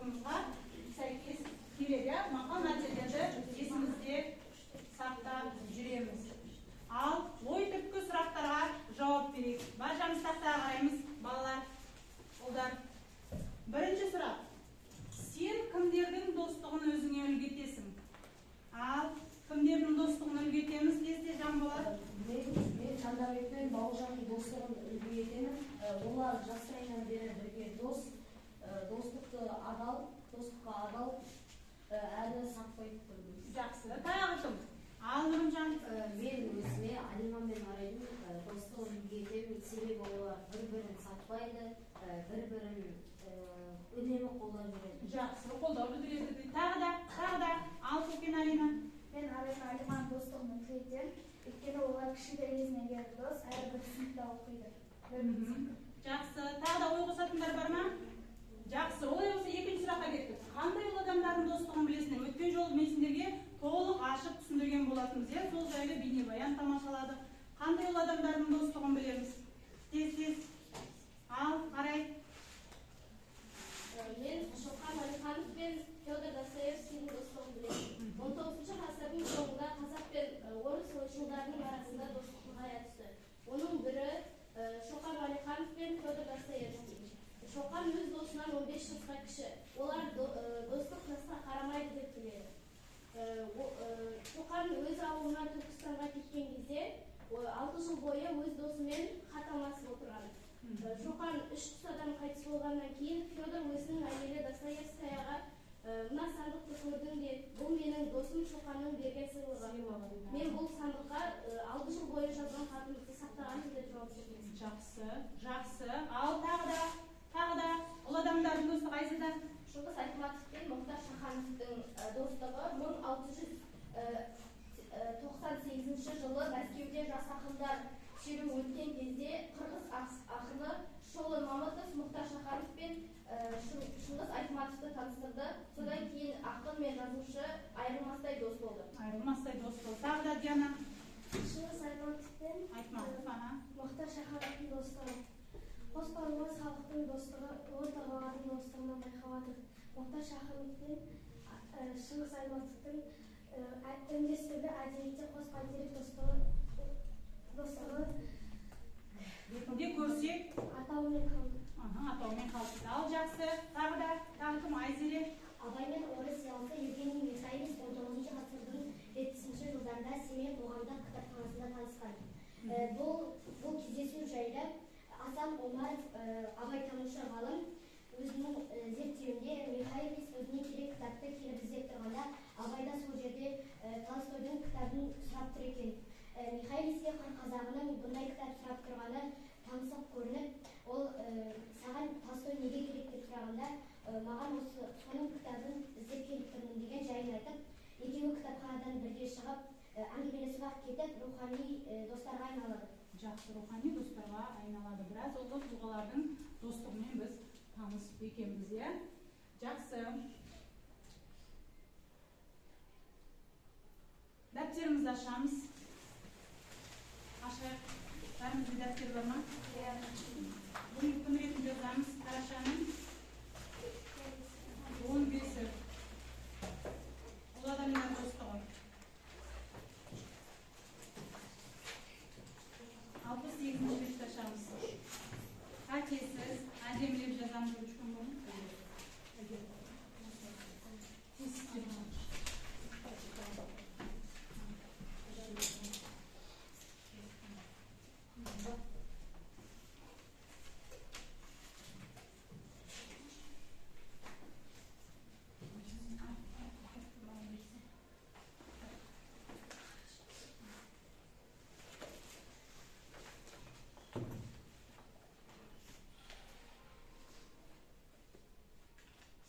талабымызға сәйкес келеді. Мақал мәтелдерді есімізде сақтап жүреміз. Ал ой түрткі сұрақтарға жауап берейік. Баршамыз тақтаға қараймыз, балалар, ұлдар. Бірінші сұрақ. Сен кімдердің достығын өзіңе үлгі етесің? Ал кімдердің достығын үлгі етеміз десе жан болады? Мен Жандарбек пен Бауыржанның достығын үлгі етемін. Олар жастайынан бері бірге достыққа адал, әрі сатпайды тұрмыз. Жақсы. Тағы кім? Ал Нұрымжан. Мен өзіме Алима мен Арайдың достығын үлгі етемін. Себебі олар бір-бірін сатпайды, бір-бірін үнемі қолдап жүреді. Жақсы, қолдау білдіреді. Тағы да. Ал Көкен Алина. Мен Алиманың достығын үлгі етемін. Өйткені олар кішігірімізден бері дос, әрі бір сыныпта оқиды. Жақсы. Тағы да ой қосатындар бар ма? Жақсы. Олай болса екінші сұраққа кеттік. Қандай ол адамдардың достығын білесіңдер? Өткен жолы мен сендерге толық ашып түсіндірген болатынбыз. Сол жайлы бейнебаян тамашаладық. Қандай ол адамдардың достығын білеміз? Тез. Ал қарай. Мен Шоқан Алиханов пен Федор Достоевскийдің достығын білемін. 19 ғасырдың соңында қазақ пен орыс ойшылдарының арасында достық нығая түсті. Оның бірі Шоқан Алиханов пен Федор Достоевский. Шоқан өз досынан 15 жасқа кіші. Олар достық жасқа қарамайды деп біледі. Шоқан өз ауылынан Түркістанға кеткен кезде 6 жыл бойы өз досымен хат алмасып отырған. Шоқан 3 тұстадан қайтыс болғаннан кейін Федор өзінің әйелі Достоевскаяға мына сандықты көрдің бе? Бұл менің досым Шоқанның берген сыйлығы. Мен бұл сандыққа 6 жыл бойы жазған хатымды сақтағанмын деп жауап берген. Жақсы. Ал тағы да ол адамдардың достығы Айзада. Шыңғыс Айтматов пен Мұхтар Шахановтың достығы 1698 жылы Мәскеуде жас ақындар шеруі өткен кезде қырғыз ақыны Шолы Мамытов Мұхтар Шаханов пен Шыңғыс Айтматовты таныстырды. Содан кейін ақын мен жазушы айырылмастай дос болды. Тағы да Диана. Шыңғыс Айтматов пен Мұхтар Шахановтың достығы. Қос бауырлас халықтың достығы ұлы тұлғалардың достығынан байқалады. Мұхтар Шаханов пен Шыңғыс Айтматовтың үндестігі әдебиетте қос бәйтерек достығы ретінде көрсек атауымен қалды. Атауымен қалды. Ал жақсы. Тағы кім? Айзере. Абай мен орыс зиялысы Евгений Михайлис 19 ғасырдың 70 жылдарында Семей қоғамдық кітапханасында танысқан. Бұл кездесу жайлы Асан Омаров, абайтанушы ғалым, өзінің зерттеуінде Михайлис өзіне керек кітапты келіп іздеп тұрғанда абайда сол жерде Толстойдың кітабын сұрап тұр екен. Михайлиске қазағының бұндай кітап сұрап тұрғаны таңсық көрініп, ол саған Толстой неге керек деп сұрағанда, маған соның кітабын іздеп келіп тұрмын деген жайын айтып, екеуі кітапханадан бірге шығып, әңгімелесіп кетіп, рухани достарға айналады. Жақсы, рухани достарға айналады. Біраз ұлы тұлғалардың достығымен біз таныс екенбіз, иә? Жақсы. Дәптерімізді ашамыз. Ашайық. Бәрімізде дәптер бар ма? Бүгінгі күн ретінде жазамыз. Қарашаның 15-і. Ұлы адамдар достығы. 68-ші бетті ашамыз. Қатесіз, әдемілеп жазамыз. Үшкін болың.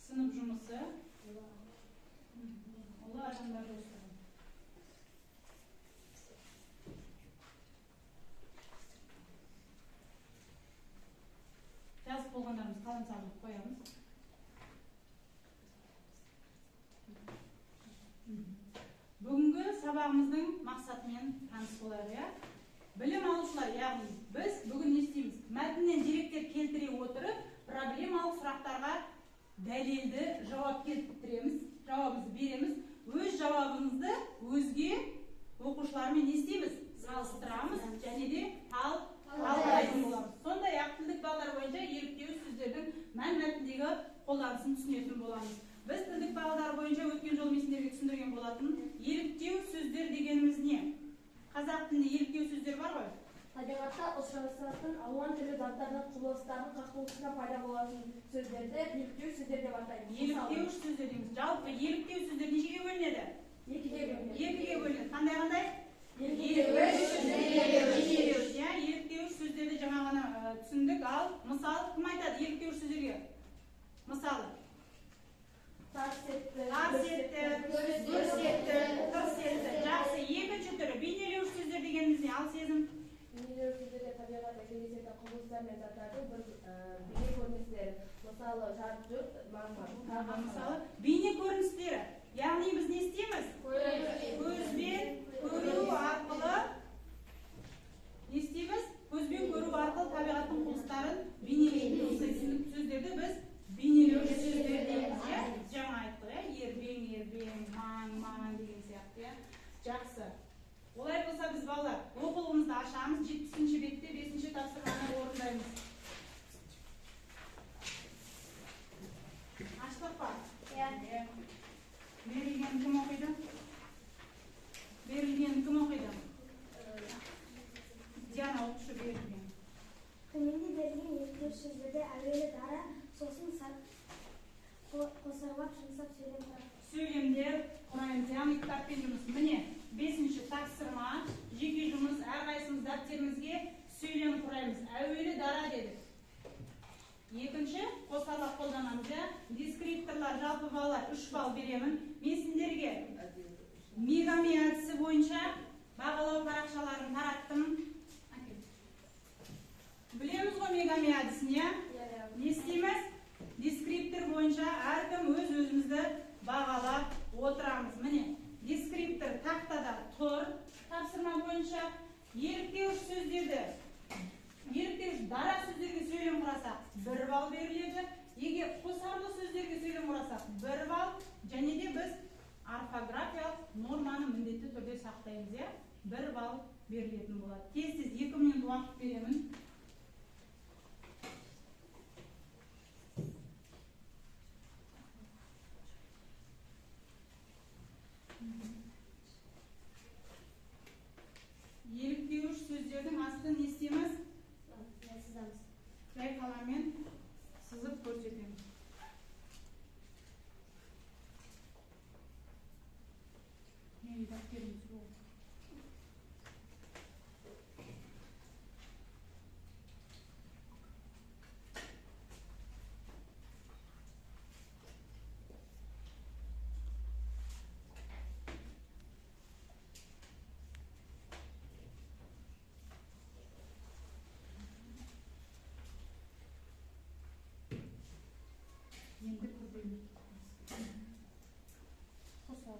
Sınıf жұмысы. Ұлы адамдар достығы. Жазып болғандарымыз қалам салып қоямыз. Бүгінгі сабағымыздың мақсатымен таныс болайық. Білім алушылар, яғни біз бүгін не істейміз? Мәтіннен деректер келтіре отырып, проблемалық сұрақтарға дәлелді жауап келтіреміз, жауабымызды береміз. Өз жауабымызды өзге оқушылармен не істейміз? Салыстырамыз және де талдайтын боламыз. Сондай-ақ тілдік бағдар бойынша еліктеуіш сөздердің мәнмәтіндегі қолданысын түсінетін боламыз. Біз тілдік бағдар бойынша өткен жолы мен сіздерге түсіндірген болатын. Еліктеу сөздер дегеніміз не? Қазақ тілінде еліктеу сөздер бар ғой? Табиғатта ұшырасатын алуан түрлі заттардың құбылыстардың қақтығысында пайда болатын сөздерді еліктеу сөздер деп атаймыз. Еліктеуіш сөздер дейміз. Жалпы еліктеу сөздер нешеге бөлінеді? Екіге бөлінеді. Екіге бөлінеді. Қандай? Еліктеуіш сөздерді жаңа ғана түсіндік. Ал мысалы кім айтады еліктеуіш сөздерге? Мысалы Тарс етті, көрсетті, тырс етті. Жақсы. Екінші түрі бейнелеуіш сөздер дегеніміз не? Ал сезім. бейнелеу сөздерде табиғатта кездесетін құбылыстар мен заттардың бейне көріністері. Мысалы жарық жұрт, магма. Мысалы бейне көріністері. Яғни біз не істейміз? Көзбен көру арқылы не істейміз? Көзбен көру арқылы табиғаттың құбылыстарын бейнелейтін сөздерді біз бейнелеуіш сөздер дейміз. Жаңа айттық, ербең, маң деген сияқты. Жақсы. Олай болса біз балалар оқулығымызды ашамыз, 70-ші бетте 5-ші тапсырманы орындаймыз. Аштық па? Берілген кім оқиды? Диана оқушы берілген. Төменде берілген еліктеуіш сөздерде әуелі дара, сосын қосарлап, жұмсап сөйлем құрайды. Сөйлемдер құраймыз, яғни кітаппен жұмыс. Міне 5-ші тапсырма, жеке жұмыс, әрқайсымыз дәптерімізге сөйлем құраймыз. Әуелі дара дедік. Екінші қосарлап қолданамыз. Дескрипторлар, жалпы балалар 3 балл беремін. Мен сендерге мегами әдісі бойынша бағалау парақшаларын тараттым. Білеміз ғой мегами әдісін, не істейміз? Дескриптор бойынша әркім өз-өзімізді бағалап отырамыз. Міне, дескриптор тақтада тұр. Тапсырма бойынша еліктеуіш сөздерді, еліктеуіш дара сөздерге сөйлем құрасақ 1 балл беріледі. Егер қосарлы сөздерге сөйлем құрасақ 1 балл. Және де біз орфографиялық норманы міндетті түрде сақтаймыз. 1 балл берілетін болады. Тез 2 минут уақыт беремін. Еліктеуіш сөздердің астын не істейміз? Жай қаламмен сызып көрсетеміз. Мен дәптеріміз жоқ. Енді көрбеймін. Қосар.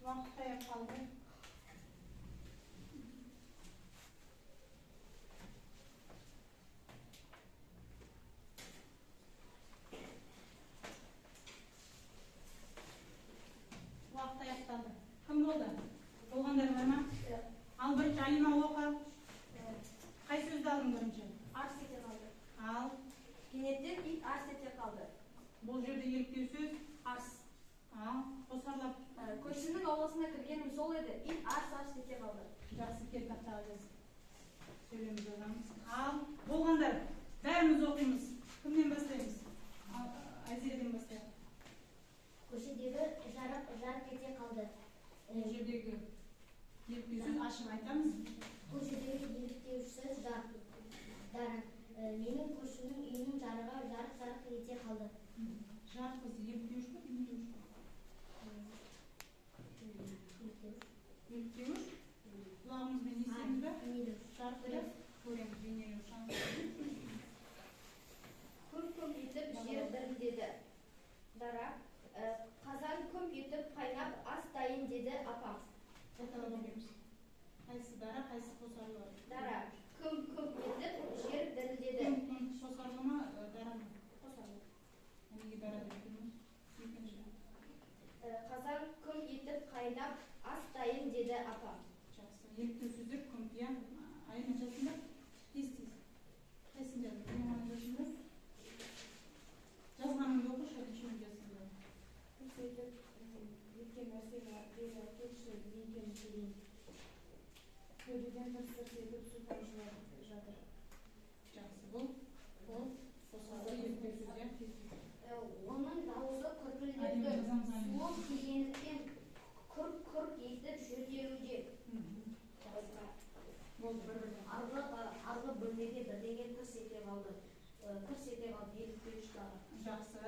Вақыт аяп қалды. Вақыт аяқталды. Кім болды? Болғандар бар ма? Ал бірінші Алима оқы. Қай сөзді алдың бірінші? Арс ете қалды. Ал Кенеттен ит арс ете қалды. бұл жерде еліктеу сөз Арс. ал қосарлап Көршінің ауласына кіргенім сол еді. Ит арс ете қалды. жақсы кел тақтаға жаз. Сөйлеміз жазамыз. Ал болғандар бәріміз оқимыз. Кімнен бастаймыз? Азияден бастайық. Көшедегі жарық ете қалды. Бұл жердегі еліктеу сөз ашып айтамыз. Көшедегі еліктеуіш сөз жарық. Менің көршімнің үйінің жарығы жарық ете қалды. Жарқыз еліктеуіш пе, еліктеуіш пе? Еліктеуіш? Құлағымызбен естеміз бе? Жарқылы көреміз, бейнелеуіш. Күмп етіп жер дірілдеді. Дара, қазан күмп етіп қайнап ас дайын деді апам. Қайсы дара, қайсы қосарлы? Дара, күмп етіп жер дірілдеді. Күмп қосарлы ма, дара ма? Қосарлы. Неге дара деп тұрмыз? Екінші. Қазан күмп етіп қайнап ас дайын деді апам. Жақсы. Еліктеу сөздер күмп, иә? Айына жазыңдар. Тез. Қайсын жазыңдар? Неманы жазыңдар? Жазғаныңды оқышы, нешеуін жазыңдар? Сөйтіп, еткен нәрсені бері кетші дейген кейін. Көрден тырсыр етіп су тамшылап жатыр. Жақсы. Бұл қосарлы еліктеу сөздер. Оның дауысы күркілдеді. Суық тигендіктен күрк етіп жөтелуде. Болды, бір-бірден. Арғы бөлмеде бірдеңе тырс ете қалды. Еліктеуіш тағы. Жақсы.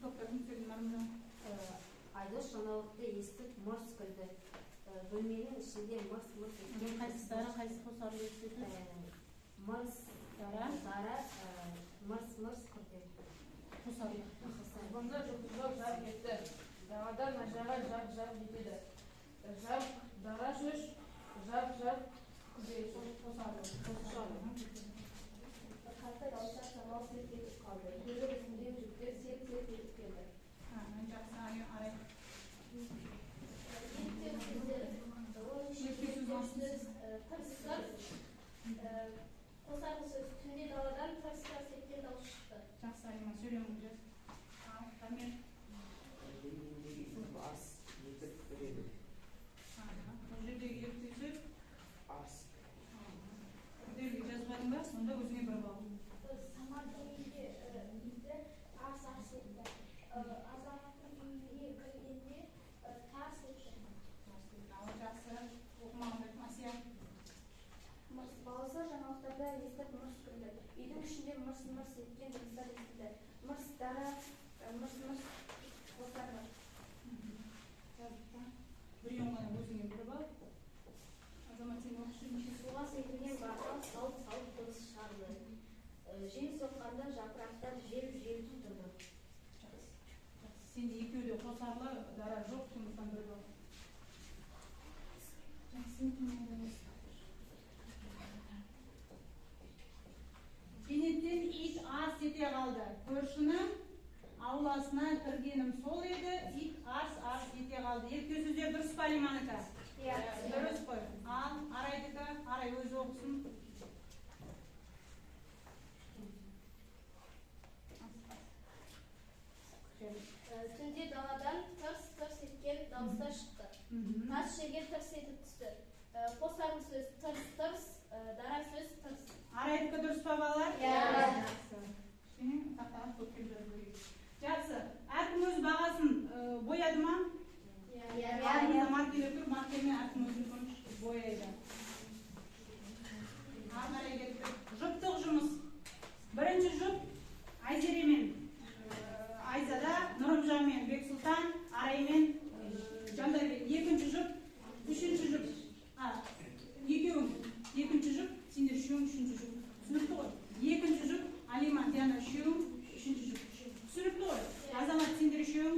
Тоқтардың сөзін армыжан. Айдос жаңалықты естіп мырс күлді. Бөлменің ішінде мырс еткен. Қайсы дара, қайсы қосарлы сөзі? Мырс Дара. Мырс күлді. Қосарлы. Бұнда жұлдызбақ жарқ етті. Дағадан ажаға жарқ етеді. Жарқ дара сөз, жарқ күзей сөз. Қосарлы. Қатты дауыстар самал селт етіп қалды. Көзі үзінден жүктер селт етіп келді. Жақсы, арай. Еліктеу сөздері. Оның ішінде сөз, тырс-тырс, қосарлы сөз. Түнде даладан тырс-тырс еткен дауыс шықты. Жақсы, Алима, сөйлемін жаз. Тамер. Ас етіп береді. Бұл жерде еліктеу сөз. Ас. Күрделігі жазбадың ба? Сонда өзіңе бір бал. Самардың үйінде иті ас етті. Азаматтың үйіне кіргенде тарс етті. Жақсы. Оқымағандай Асия. Баласы жаңалықтарда естіп мырс күлді. Үйдің ішінде мырс-мырс еткен дыбыстар естілді. Мырс дара, мырс-мырс қосарлы. Біреуің ғана өзіңе бір бал. Азамат, сен оқышы неше Суға секірген бақал салып дыбыс шығарды. Жел соққанда жапырақтар жел тұрды. Сенде екеуде қосарлы, дара жоқ, сондықтан бір бал. Кенеттен ит ас ете қалды. Көршінің ауласына кіргенім сол еді, ит ас ете қалды. Еліктеу сөздер дұрыс па, Алиманікі? Дұрыс қой. Ал Арайдікі, Арай өзі оқысын. Түнде даладан тырс-тырс еткен дауыстар шықты. Тас жерге тырс етіп түсті. Қосарлы сөз тырс-тырс, дара сөз тырс. Арайдікі дұрыс па, балалар? Жақсы. Сенің тақтаған көпкен жазбайыз. Жақсы. Әркім өз бағасын бояды ма? Алдында маркерлер тұр, маркермен әркім өзін бояйды. Арнайы кетті. Жұптық жұмыс. Бірінші жұп Айзеремен Айзада, Нұрымжанмен Бексұлтан, Араймен Жандарбек. Екінші жұп, үшінші жұп. Екеуің. Екінші жұп, сендер үшеуің, үшінші жұп. Түсінікті ғой? Екінші жұп, Алима, Диана үшеуің, үшінші жұп. Түсінікті ғой? Азамат, сендер үшеуің,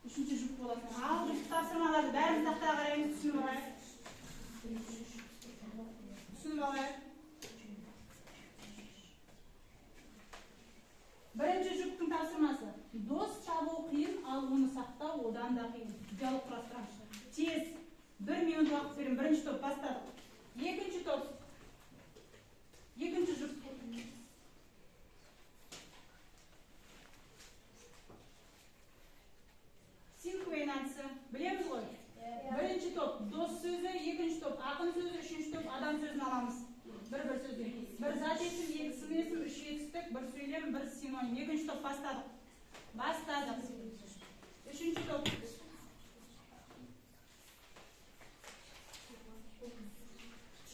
үшінші жұп боласың. Ал жұп тапсырмаларды бәріміз тақтаға қараймыз, түсініп алайық. Түсініп алайық. Бірінші жұптың тапсырмасы. Дос табу қиын, ал оны сақтау одан да қиын. Диалог құрастырамыз. Тез. 1 минут уақыт берем. Бірінші топ бастадық. Екінші топ. Екінші жұп. Синквенация. Білеміз ғой? Бірінші топ дос сөзі, екінші топ ақын сөзі, үшінші топ адам сөзін аламыз. Бір-бір сөзден. Бір зат есім, екі сын есім, үш етістік, бір сөйлем, бір синоним. Екінші топ бастадық. Үшінші топ.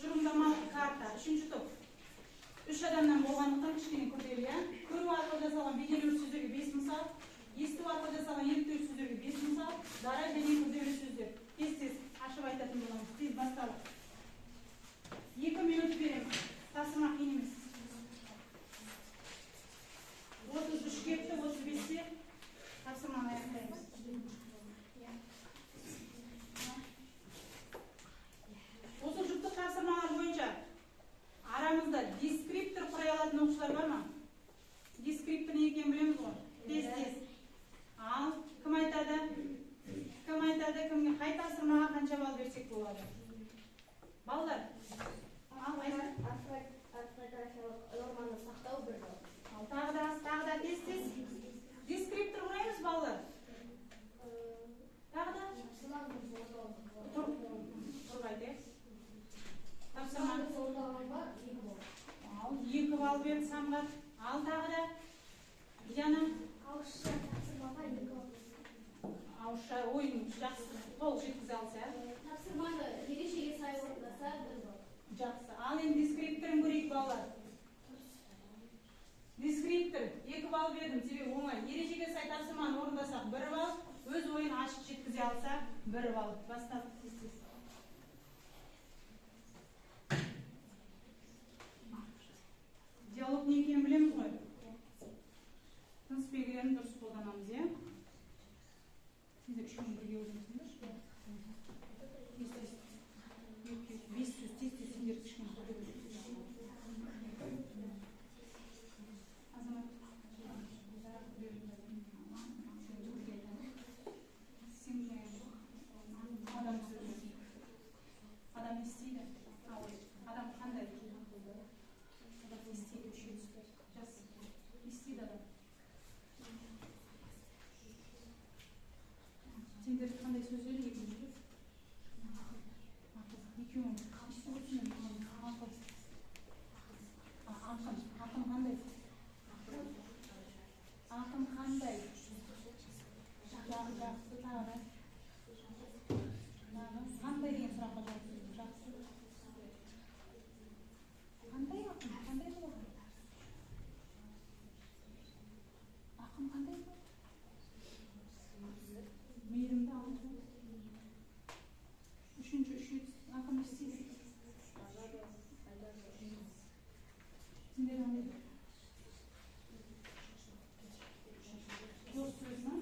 Тұжырымдамалық карта. Үшінші топ. Үш адамнан болғандықтан кішкене күрделі, иә? Көру арқылы жасалған бейнелеу сөздерге 5 мысал. мысал. Есту арқылы жасалған еріктеу сөздерге 5 мысал. Дара және күрделі сөздер. Тез ашып айтатын боламыз. Тез басталып. 2 минут беремін. Тапсырма қиын емес. 33 кепті, 35-те тапсырманы аяқтаймыз. Осы жұптық тапсырмалар бойынша арамызда дескриптор құрай алатын оқушылар бар ма? Дескриптор не екенін білеміз ғой? Тез. Ал кім айтады? Кімге қай тапсырмаға қанша балл берсек болады? Балдар. Ал норманы сақтау 1 балл. Ал тағы да тез. Дескриптор құраймыз балдар. Тағы да? Тұрғайды. Тапсырманы ал 2 балл берді самғат. Ал тағы да? Диана? Ауызша тапсырмаға 2 балл. Ауызша ойын жақсы толық жеткізе алса. Тапсырманы ережеге сай орындаса 1 балл. Жақсы. Ал енді дескрипторын көрейік балалар. Дескриптор 2 балл бердім, себебі оңай. Ережеге сай тапсырманы орындасақ 1 балл, өз ойын ашық жеткізе алса 1 балл. Бастап. Диалог не екенін білеміз ғой? Тыныс белгілерін дұрыс қолданамыз, е? Сендер үшеуін бірге өзіңсіңдер? Бес сөз тез сендер кішкене бірге адам істейді. Адам қандай? Адам істейді, жас істейді адам. Сендер қандай сөздер екінші? Екеуің қашты өтсін, ақын қандай? Ақын қандай? Жақсы тағы. Қандай деген сұраққа жауап беріңіз. Жақсы. Қандай ақын? Қандай болады? Ақын қандай болады? Мейірімді алып. Үшінші ақын істейді. Сендер қандай? Дос сөз ма?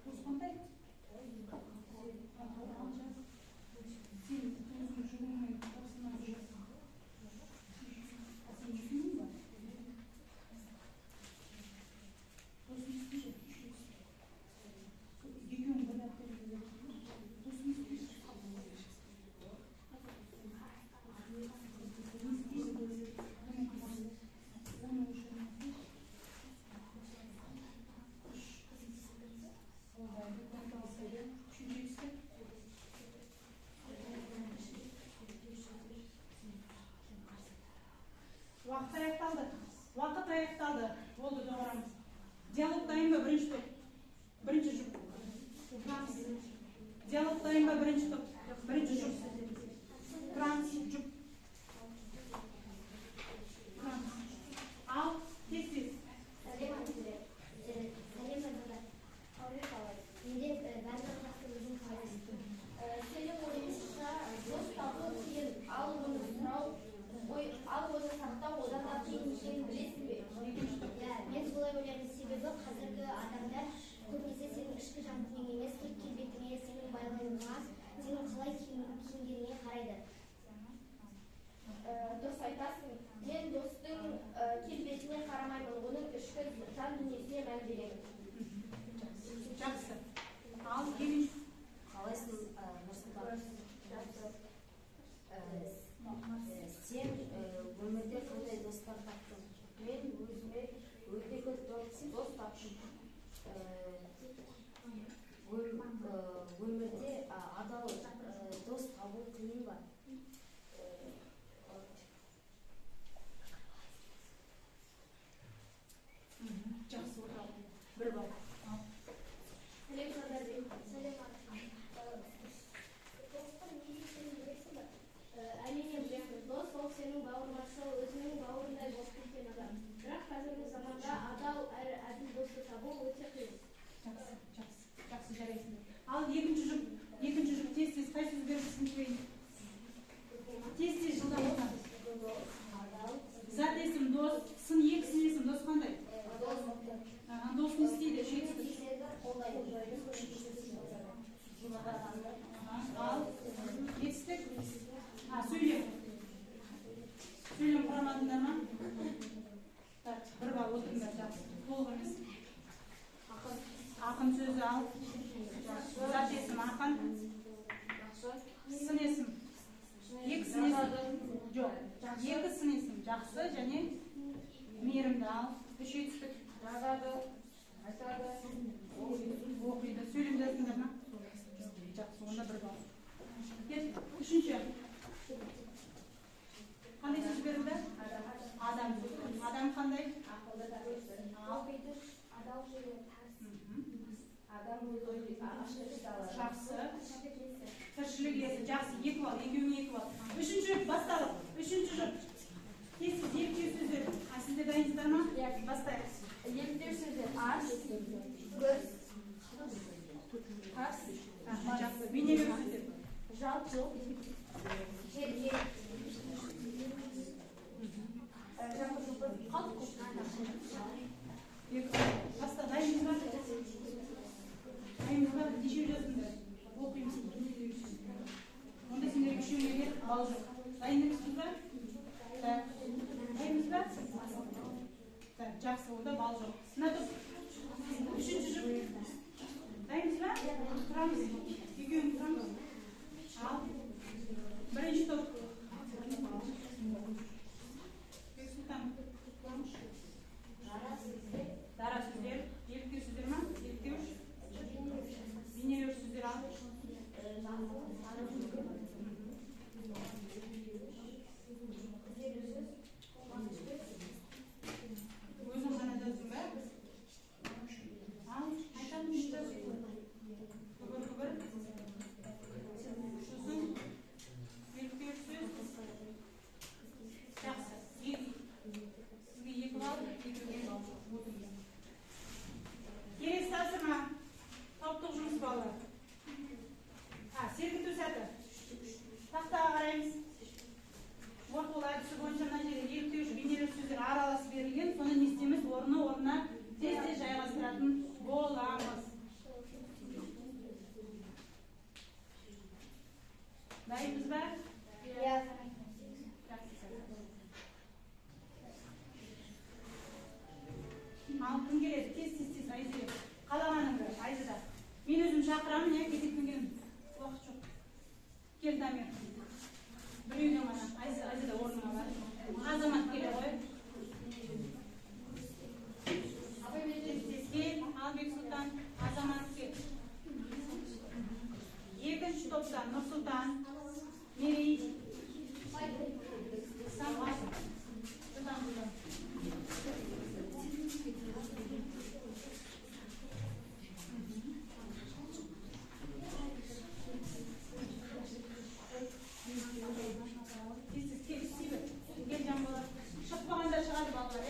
Дос қандай? Сен өзің жүгіңмен осынан жүрсің. Сен жүгің ба? Досың істейді. Екеуің бір дәптер жүреді. Досың істейді. Уақыт аяқталды. Болды, доғырамыз. Диалог дайын ба бірінші топ? Бірінші жұп. Диалог дайын ба бірінші топ? Бірінші жұп. Транс жұп. Ал, тез. Senin oyuncuda dost tablo kiyin, al bunu sınав, al bunu сақтау, одан да қиын екенін білесің бе? Мен солай ойлаймын, себебі қазіргі адамдар көбінесе сенің ішкі жан дүниеңе емес, келбетіңе, сенің байлығыңа, сенің қалай киінгеніңе қарайды. Дұрыс айтасың. Мен достың келбетіне қарамаймын, оның ішкі жан дүниесіне мән беремін. Жақсы. Ал, келin. Қалайсың, Нұрсұлтан? Сен өмірде қандай достар таптың? Мен өзіме өте көп дос таптым. Өмірде адал дос табу қиын ба? Жақсы, отыра. Бір балл. Сәлем Садырбек. Әрине білемін. Дос ол сенің бауырмашыл, өзіңнің бауырындай болып кеткен Ал екінші жұп тез қай сөз беріпсің көйін? Тез жылдам болған. Зат есім дос, сын екі сын есім дос қандай? Дос не істейді? Ал етістік? Сөйлем. Сөйлем құрамадыңдар ма? Бір бал отырыңдар, жақсы. Толық емес. Ақын сөзі ал. Зат есім ақын. Сын есім. Екі сын есім. Жоқ. Екі сын есім. Жақсы және мейірімді ал. Үш етістік. Жазады, айтады, Оқиды. Сөйлемді айтыңдар ма? Жақсы, онда бір бал. Үшінші. Қандай сөз берілді? Адам. Адам қандай? Жақсы. Тіршілік иесі. Жақсы. Екі бал. Екеуіне екі бал. Үшінші басталып. Үшінші жұп. Тез еліктеу сөздер. Сіздер дайынсыздар ма? Бастайық. еліктеу сөздер аш, көз, тас, Жақсы. Бейнелеу сөздер. жалт, жол, Баста дайынсыз ба? Дайынсыз ба? Нешеу жаздыңдар? Оқимыз. Онда сендерге үшеуіне бал жоқ. Дайындыңыз ба? Дайынбыз ба? Жақсы, онда бал жоқ. Сынатып. Үшінші жұп. Дайынбыз ба? Тұрамыз. Екеуін тұрамыз. Ал. Бірінші топ. Бексұлтан. Дара сөздер. Еліктеу сөздер ма? Еліктеуш. Бейнелеуш сөздер ал. Өзің ғана жаздың ба? Ал, айтатын үшті. Күбір. Шусын. Еліктеуш сөз. Жақсы. Сізге екі бал, екеуге бал. Келесі тапсырма. Топтық жұмыс балалар. Сергіту сәті. Тақтаға қараймыз. Оқыл әдісі бойынша мына жерде еліктеуіш бейнелеу сөздер аралас берілген. Соны не істейміз? Орнына тез жайғастыратын боламыз. Дайынбыз ба? Ал кім келеді? Тез, Айзере. Қалағаныңды, Айзада. Мен өзім шақырамын, кететін келім. Уақыт жоқ. Кел, Дамир. Біреуден ғана. Айзада орнына бар. Азамат келе ғой. Кел, Албек Сұлтан. Азамат кел. Екінші топтан Нұрсұлтан, Мерей. Самғас. Жұдан. Шықпағанда шығады балалар, е?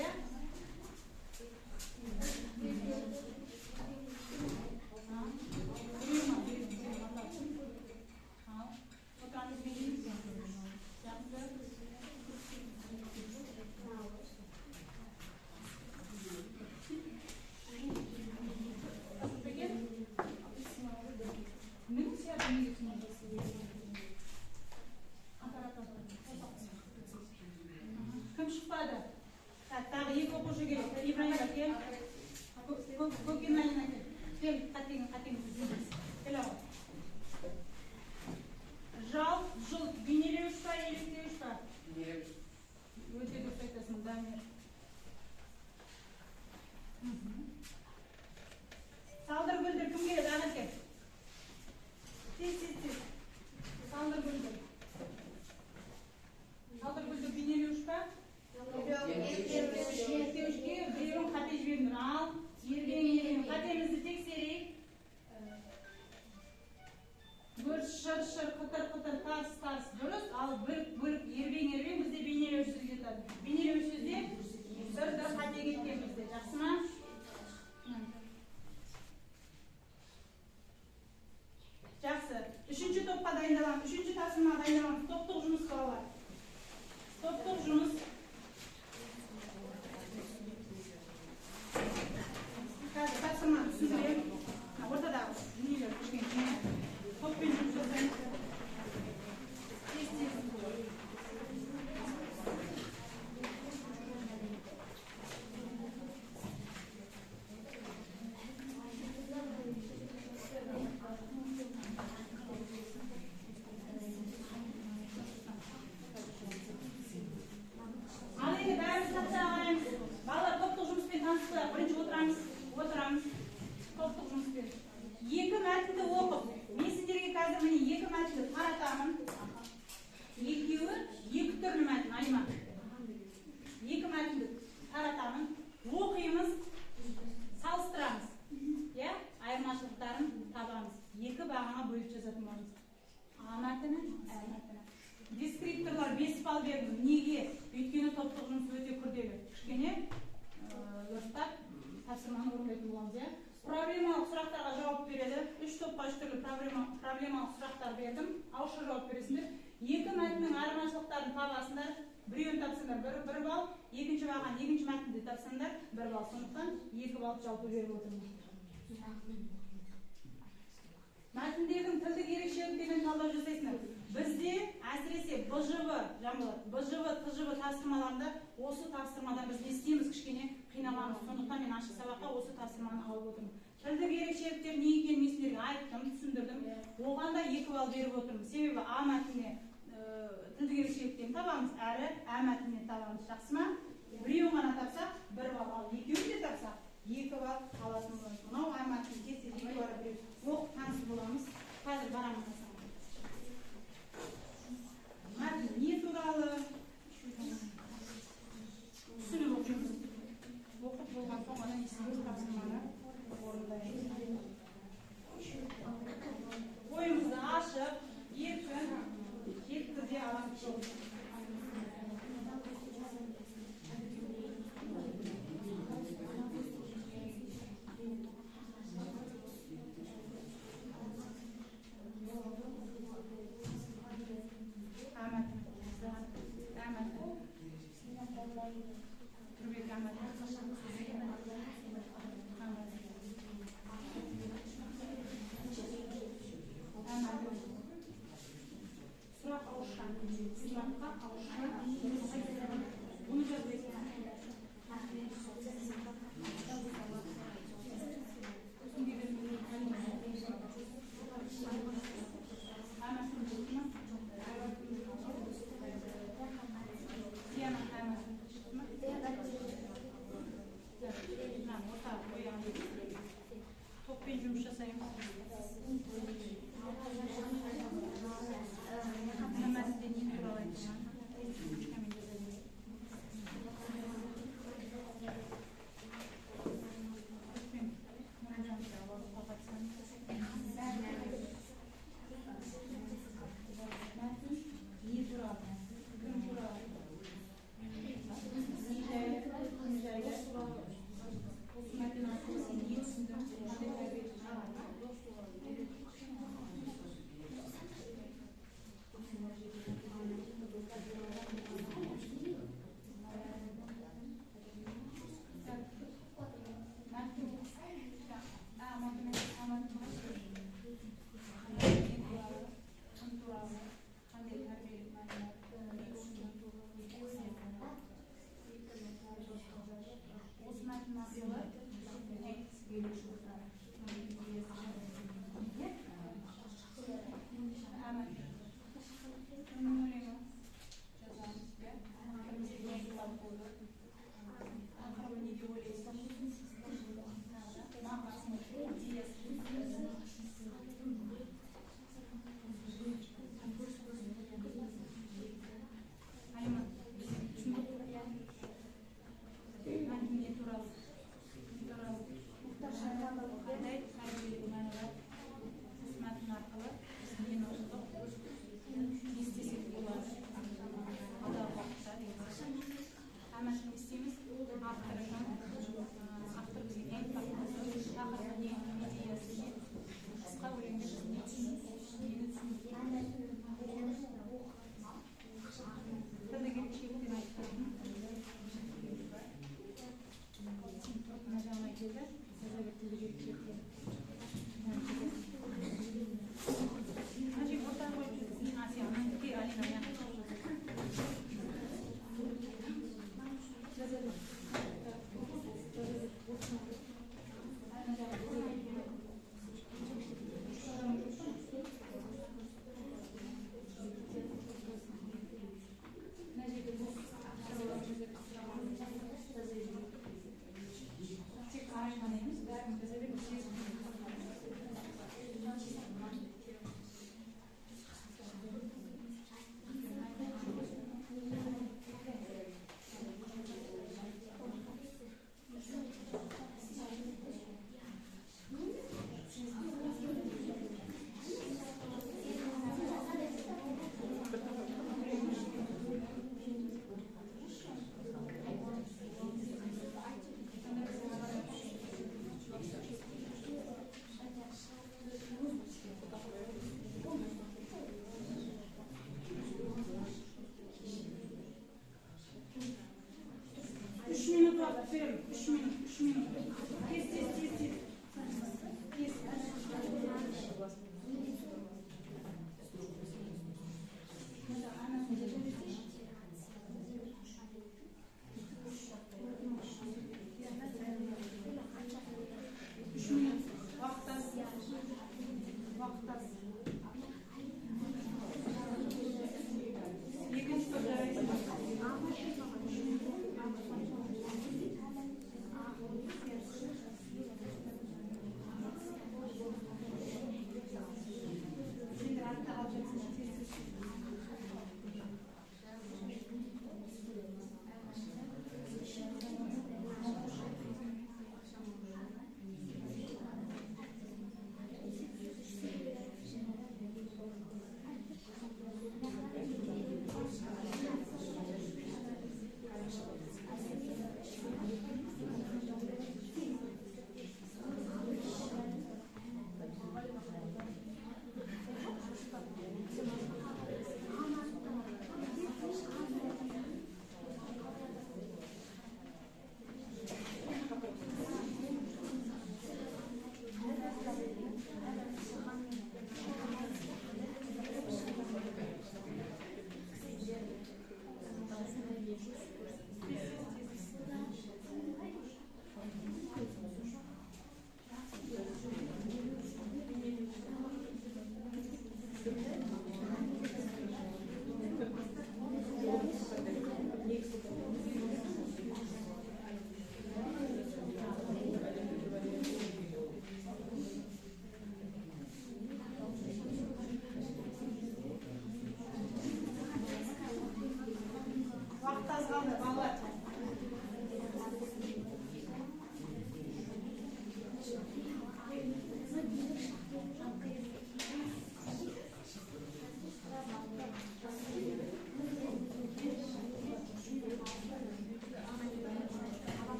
Кім шықпады? Тағы екі оқушы керек. Ибраим кел. Көкеналина кел. Кел, қатеңіз. Кел ағай. Жалт, жұлт. Бейнелеуіш па, еліктеуіш па? Өте дұрыс айтасың, Дамир. Салдыр гүлдір кім келеді? Аға кел. Тез. Салдыр гүлдір. Салдыр гүлдір бейнелеуіш па? Еліктеуішке біреуін қате жібердіңдер. Ал, ерген. Қатемізді тексерейік. Гүрс, шыр, қытыр, тас. Дұрыс. Ал, бөлік, ербең. Бізде бейнелеуіш сөз кетеді. Бейнелеуіш сөзде бір қате кеткен бізде. Жақсы ма? Üçüncü topqa dayındalamыз. Üçüncü tapsırmaға dayınдаlamыз. Топтық жұмыс балалар. Топтық жұмыс. Қазір тапсырманы түсіндірем. Ортадағы дүниелер кішкене топпен жұмыс жасаймыз. Ал енді бәріміз тақтаға қараймыз. Балалар топтық жұмыспен таныстық. Бірінші отырамыз. Топтық жұмыспен. Екі мәтінді оқып, мен сіздерге қазір міне екі мәтінді таратамын. Екеуі екі түрлі мәтін, Алима. Екі мәтінді таратамын. Оқимыз, салыстырамыз. Айырмашылықтарын табамыз. Екі бағана бөліп жазатын боламыз. А мәтіні, Ә мәтіні. Дескрипторлар 5 балл бердім. Неге? Өйткені топтық жұмыс өте күрделі. Кішкене дұрыстап тапсырманы орындайтын боламыз. Проблемалық сұрақтарға жауап береді. 3 топқа 3 түрлі проблемалық сұрақтар бердім. Ауызша жауап бересіңдер. Екі мәтіннің айырмашылықтарын табасыңдар. Біреуін тапсаңдар 1 балл, екінші баған екінші мәтінді тапсаңдар 1 балл. Сондықтан 2 балл жалпы беріп отырмын. Мәтіндердің тілдік ерекшеліктерін талдау жасайсыңдар. Бізде әсіресе БЖВ, ТЖВ тапсырмаларында осы тапсырмадан біз не істейміз, кішкене қинамамыз. Сондықтан мен ашық сабаққа осы тапсырманы алып отырмын. Тілдік ерекшеліктер не екенін мен сіздерге айттым, түсіндірдім. Оған да 2 балл беріп отырмын. Себебі А мәтініне тілдік ерекшеліктерін табамыз, әрі Ә мәтініне табамыз. Жақсы ма? Біреуін ғана тапсақ 1 балл, ал екеуін де тапсақ 2 балл алатын боламыз. Мынау А мәтінін тез 2 бара біреу оқып танысып боламыз. Қазір барамыз. Мәтін не туралы? Түсініп оқимыз. Оқып болған соң ғана естіміз тапсырманы орындаймыз. Ойымызды ашып, еркін жеткізе аламыз. Сұрақ ауышқан. Сұраққа ауышқан. Bunu жазбайсың. Toppen жұмыс жасаймыз. Мәтінде не туралы айтқан?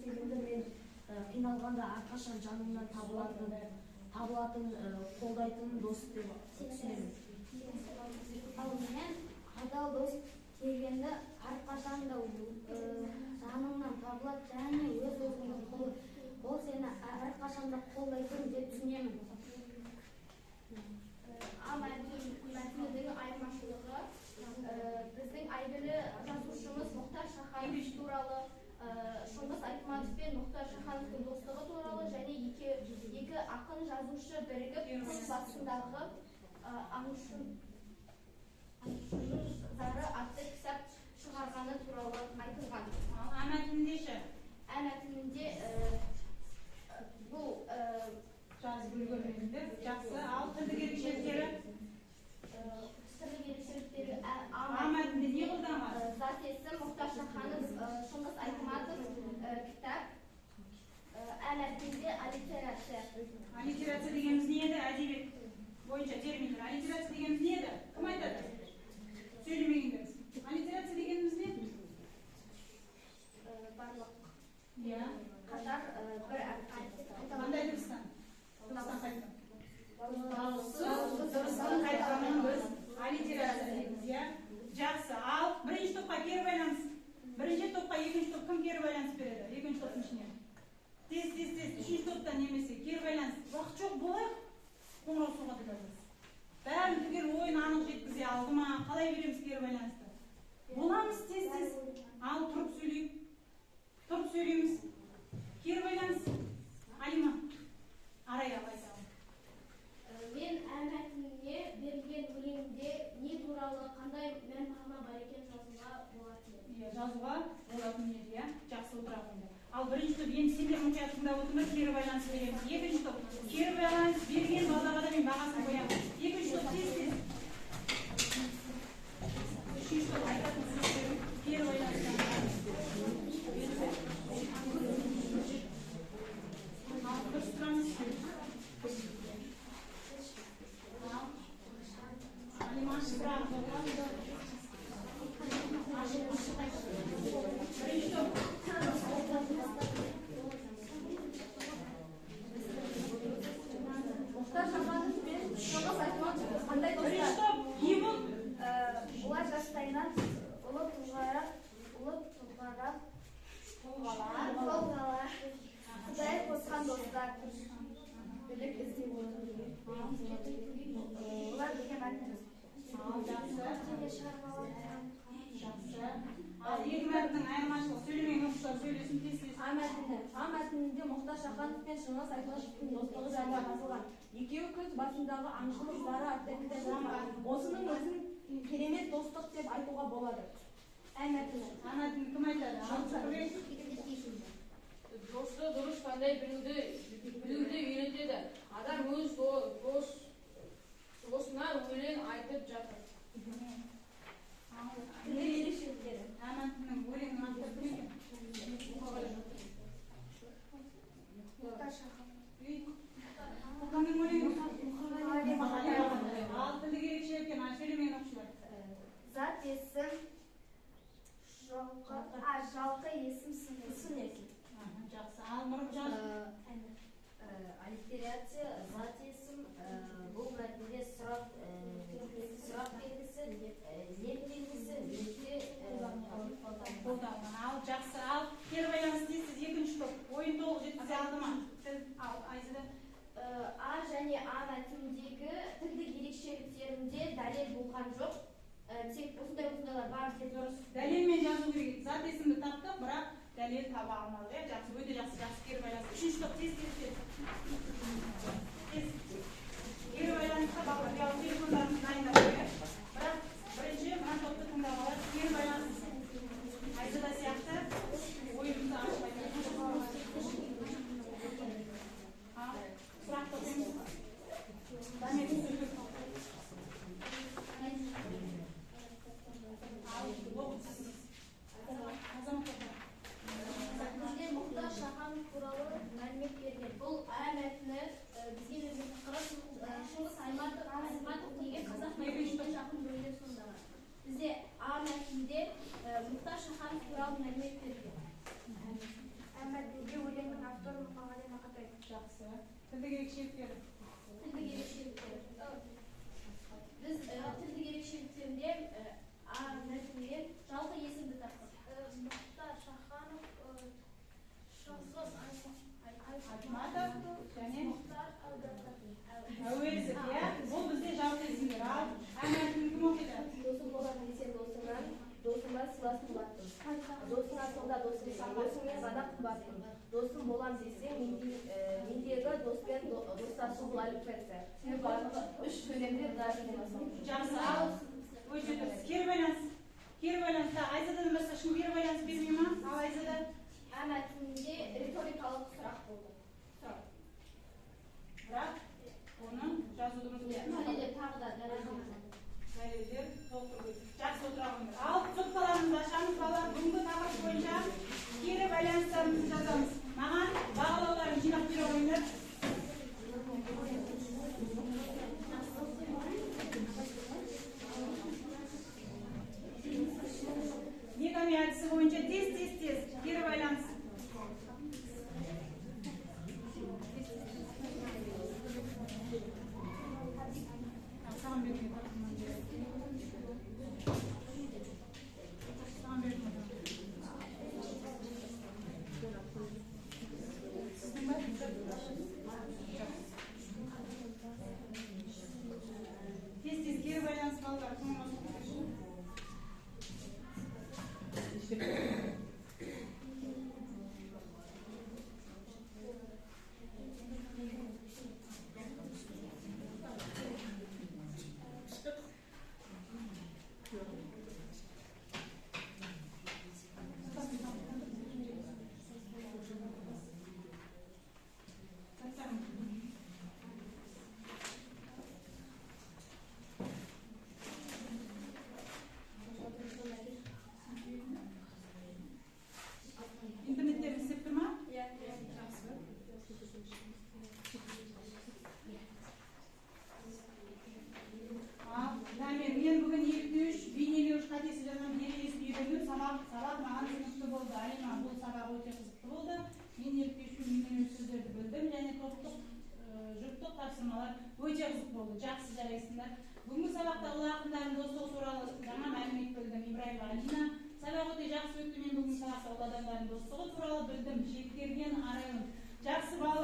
дегенде мен қиналғанда әрқашан жанымнан табылатын қолдайтын дос деп түсінемін. Ал мен адал дос дегенді әрқашан да жаныңнан табылады және өз-өзіңді ол сені әрқашан да қолдайтын деп түсінемін. А мәтінінің айырмашылығы біздің әйгілі жазушымыз Мұхтар Шаханов туралы, Шыңғыс Айтматов пен Мұхтар Шахановтың достығы туралы және екі ақын жазушы бірігіп қыс басындағы аңшының зары атты кітап шығарғаны туралы айтылған. Ал мәтінінде ше? Мәтінінде бұл жазып үлгермедіңдер. Жақсы. Ал тілдік ерекшеліктері? Тілдік ерекшеліктері мәтінде не қолданған? Зат есім Мұхтар Шаханов, Шыңғыс Айтматов кітап. Мәтінінде аллитерация. Аллитерация дегеніміз не еді? Әдебиет бойынша терминдер. Аллитерация дегеніміз не еді? Кім айтады? Сөйлемегендеріңіз. Аллитерация дегеніміз не? Барлық қатар бір қандай дыбыстан? Дыбыстан қайтқан. Дыбыстан қайтқанын біз аллитерация дейміз, иә? Жақсы. Ал бірінші топқа кері байланыс. Бірінші топқа екінші топ кім кері байланыс береді? Екінші топтың ішінен. Тез. Үшінші топтан немесе кері байланыс. Уақыт жоқ болайық. Қоңырау соғады да біз. Бәрін түгел ойын анық жеткізе алды ма? Қалай береміз кері байланысты? Боламыз тез. Ал тұрып сөйлейік. Тұрып сөйлейміз. Кері байланыс. Алима. Арай айтамын. Мен мәтініне берілген өлеңде не туралы қандай мән-мағына бар екен жазуға болатын еді. Жазуға болатын еді, иә. Жақсы отыратын. Ал бірінші топ енді сендер мұқият тыңдап отырыңдар, кері байланыс береміз. Екінші топ кері байланыс берген балаға да мен бағасын қоямын. Екінші топ тез. Үшінші топ айтатын сөздерін кері байланыстан. Дұрыс тұрамыз. Алима сұрақ болған. Бірінші топ. Мұхтар Шаханов пен Шыңғыс Айтматов қандай достар? Бірінші топ. Не бұл? Олар жастайынан ұлы тұлғалар Құдай қосқан достар. Білік іздеп отыр. Олар деген мәтін. Ал екі мәтіннің айырмашылығы сөйлемеген оқушылар сөйлесін тез. Мәтінінде Мұхтар Шаханов пен Шыңғыс Айтматовтың достығы жайлы жазылған. Екеуі күз басындағы аңшылық зары атты кітап жазған. Осының өзін керемет достық деп айтуға болады. Мәтіні. Мәтінін кім айтады? Досты дұрыс қандай білуді үйретеді. Адам өз досына өлең айтып жатыр. Мәтіннің өлеңін аты кім екен? Мұқаның өлеңі? Ал тілдік ерекшеліктен сөйлемеген оқушылар. Зат есім жалқы есім сын есім. Жақсы. Ал Нұрымжан? Аллитерация, зат есім, бұл мәтінде сұрақ белгісі, леп белгісі, лепте қолданған. Ал жақсы. Ал кері байланыс дейсіз екінші топ. Ойын толық жеткізе алды ма? Ал Айзада? А және А мәтініндегі тілдік ерекшеліктерінде дәлел болған жоқ. Тек осындайлар бар деп дұрыс. Дәлелмен жазу керек. Зат есімді таптық, бірақ дәлел таба алмады. Жақсы, өте жақсы кері байланыс. Үшінші топ тез. Кері байланысқа балалар ұялы телефондарын дайындап қояйық. Бірақ бірінші мына топты тыңдап алады. Кері байланыс Айзада сияқты ойымызды ашып айтады. Сұрақ қойыңыз. Мұхтар Шаханов туралы мәлімет берген. Бұл мәтіні бізге берген тақырып Шыңғыс Айтматов деген қазақ мәдениетіне жақын бөлімдер сондағы. Бізде А мәтінінде Мұхтар Шаханов туралы мәлімет берген. Айтматов және әуезов, иә? Бұл бізде жалпы есімдер. Ал әңгімені кім оқиды? Досым болатын сен досыңнан, досыңа сыйласын қымбаттым. Досыңа сонда досым екен, досыңмен ғана қымбаттым. Досым болам десең, мендегі доспен достасу бұл әліппесі. Себебі барлығы 3 сөйлемде дайын боласың. Жақсы, ал өте дұрыс. Кері байланыс. Кері байланыста Айзадан басқа ешкім кері байланыс бермей ма? Ал Айзада? мәтінде риторикалық сұрақ болды. Бірақ оның жазудың Дәлелдер тағы да дәлелдер толтыру. Жақсы отыра қойыңдар. Ал сотталарымызды ашамыз балалар. Бүгінгі тақырып бойынша кері байланыстарымызды жазамыз. Маған бағалауларын жинап бере қойыңдар. Негами әдісі бойынша тез кері байланыс. Саған бермей тез кері байланыс балалар. Интернеттеріңіз істеп тұр ма? Мен бүгін 53 бейнелеуіш қатесі жазған ережесін үйреніп, сабақ маған түсінікті болды. Алима, бұл сабақ өте қызықты болды. Мен 53 бейнелеуіш сөздерді білдім және жұрттық тапсырмалар өте қызық болды. Жақсы жарайсыңдар. Бүгінгі сабақта ұлы ақындардың достығы туралы жаңа мәлімет білдім. Ибраева Алина. Сабақ өте жақсы өтті. Мен бүгінгі сабақта ұлы адамдардың достығы туралы білдім. Шектерген арайлым. Жақсы балалар.